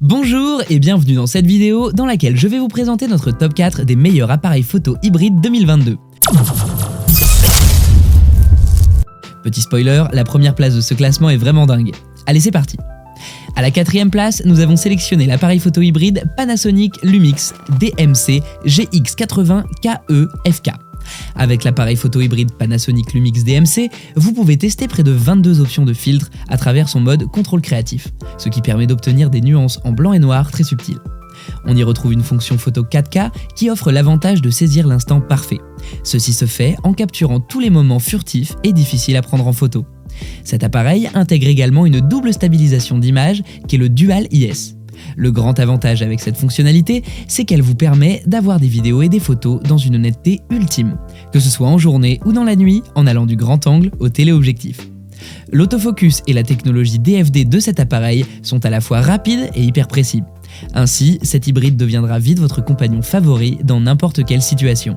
Bonjour et bienvenue dans cette vidéo dans laquelle je vais vous présenter notre top 4 des meilleurs appareils photo hybrides 2022. Petit spoiler, la première place de ce classement est vraiment dingue. Allez, c'est parti. À la quatrième place, nous avons sélectionné l'appareil photo hybride Panasonic Lumix DMC GX80 KE-FK. Avec l'appareil photo hybride Panasonic Lumix DMC, vous pouvez tester près de 22 options de filtres à travers son mode contrôle créatif, ce qui permet d'obtenir des nuances en blanc et noir très subtiles. On y retrouve une fonction photo 4K qui offre l'avantage de saisir l'instant parfait. Ceci se fait en capturant tous les moments furtifs et difficiles à prendre en photo. Cet appareil intègre également une double stabilisation d'image qui est le Dual IS. Le grand avantage avec cette fonctionnalité, c'est qu'elle vous permet d'avoir des vidéos et des photos dans une honnêteté ultime, que ce soit en journée ou dans la nuit, en allant du grand angle au téléobjectif. L'autofocus et la technologie DFD de cet appareil sont à la fois rapides et hyper précis. Ainsi, cet hybride deviendra vite votre compagnon favori dans n'importe quelle situation.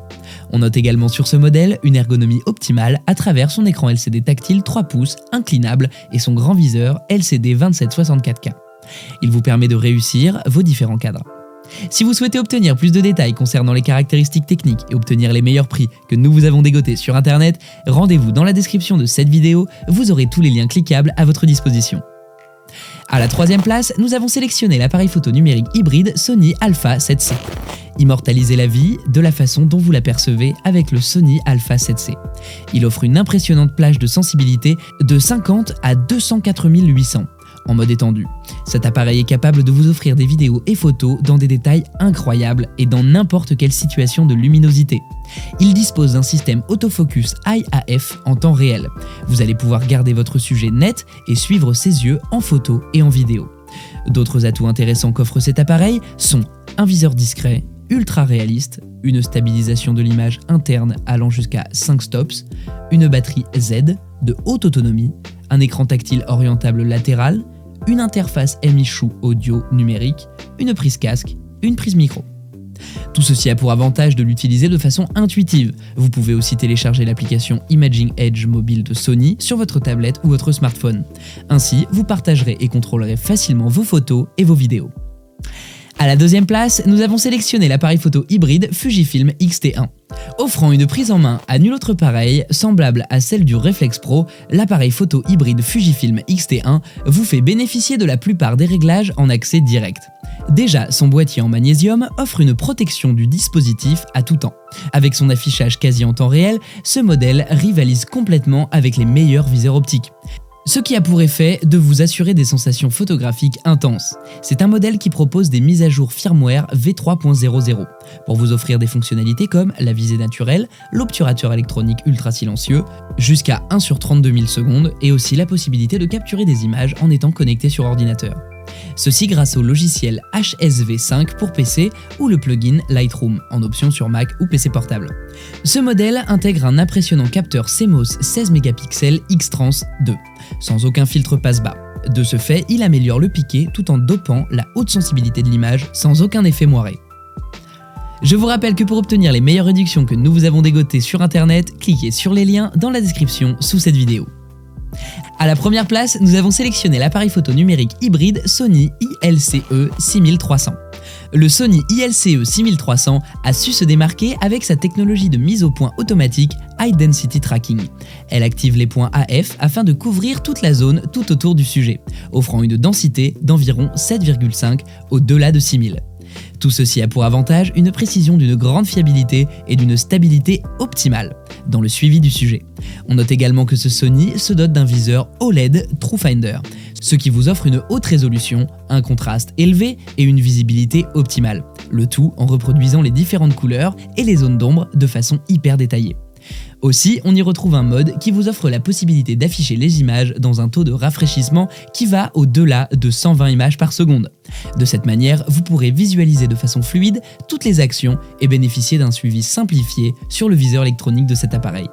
On note également sur ce modèle une ergonomie optimale à travers son écran LCD tactile 3 pouces inclinable et son grand viseur LCD 2764K. Il vous permet de réussir vos différents cadres. Si vous souhaitez obtenir plus de détails concernant les caractéristiques techniques et obtenir les meilleurs prix que nous vous avons dégotés sur internet, rendez-vous dans la description de cette vidéo, vous aurez tous les liens cliquables à votre disposition. À la troisième place, nous avons sélectionné l'appareil photo numérique hybride Sony Alpha 7C. Immortalisez la vie de la façon dont vous la percevez avec le Sony Alpha 7C. Il offre une impressionnante plage de sensibilité de 50 à 204 800. En mode étendu. Cet appareil est capable de vous offrir des vidéos et photos dans des détails incroyables et dans n'importe quelle situation de luminosité. Il dispose d'un système autofocus IAF en temps réel. Vous allez pouvoir garder votre sujet net et suivre ses yeux en photo et en vidéo. D'autres atouts intéressants qu'offre cet appareil sont un viseur discret, ultra réaliste, une stabilisation de l'image interne allant jusqu'à 5 stops, une batterie Z de haute autonomie, un écran tactile orientable latéral, une interface MI-Shoe audio numérique, une prise casque, une prise micro. Tout ceci a pour avantage de l'utiliser de façon intuitive. Vous pouvez aussi télécharger l'application Imaging Edge mobile de Sony sur votre tablette ou votre smartphone. Ainsi, vous partagerez et contrôlerez facilement vos photos et vos vidéos. À la deuxième place, nous avons sélectionné l'appareil photo hybride Fujifilm X-T1. Offrant une prise en main à nul autre pareil, semblable à celle du Reflex Pro, l'appareil photo hybride Fujifilm X-T1 vous fait bénéficier de la plupart des réglages en accès direct. Déjà, son boîtier en magnésium offre une protection du dispositif à tout temps. Avec son affichage quasi en temps réel, ce modèle rivalise complètement avec les meilleurs viseurs optiques. Ce qui a pour effet de vous assurer des sensations photographiques intenses. C'est un modèle qui propose des mises à jour firmware V3.00 pour vous offrir des fonctionnalités comme la visée naturelle, l'obturateur électronique ultra silencieux, jusqu'à 1 sur 32 000 secondes et aussi la possibilité de capturer des images en étant connecté sur ordinateur. Ceci grâce au logiciel HSV5 pour PC ou le plugin Lightroom en option sur Mac ou PC portable. Ce modèle intègre un impressionnant capteur CMOS 16 mégapixels X-Trans 2, sans aucun filtre passe-bas. De ce fait, il améliore le piqué tout en dopant la haute sensibilité de l'image sans aucun effet moiré. Je vous rappelle que pour obtenir les meilleures réductions que nous vous avons dégotées sur internet, cliquez sur les liens dans la description sous cette vidéo. À la première place, nous avons sélectionné l'appareil photo numérique hybride Sony ILCE 6300. Le Sony ILCE 6300 a su se démarquer avec sa technologie de mise au point automatique High Density Tracking. Elle active les points AF afin de couvrir toute la zone tout autour du sujet, offrant une densité d'environ 7,5 au-delà de 6000. Tout ceci a pour avantage une précision d'une grande fiabilité et d'une stabilité optimale dans le suivi du sujet. On note également que ce Sony se dote d'un viseur OLED TrueFinder, ce qui vous offre une haute résolution, un contraste élevé et une visibilité optimale, le tout en reproduisant les différentes couleurs et les zones d'ombre de façon hyper détaillée. Aussi, on y retrouve un mode qui vous offre la possibilité d'afficher les images dans un taux de rafraîchissement qui va au-delà de 120 images par seconde. De cette manière, vous pourrez visualiser de façon fluide toutes les actions et bénéficier d'un suivi simplifié sur le viseur électronique de cet appareil.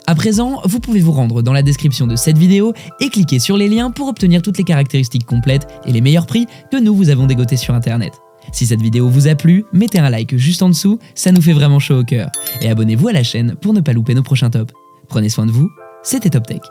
À présent, vous pouvez vous rendre dans la description de cette vidéo et cliquer sur les liens pour obtenir toutes les caractéristiques complètes et les meilleurs prix que nous vous avons dégotés sur internet. Si cette vidéo vous a plu, mettez un like juste en dessous, ça nous fait vraiment chaud au cœur. Et abonnez-vous à la chaîne pour ne pas louper nos prochains tops. Prenez soin de vous, c'était TopTech.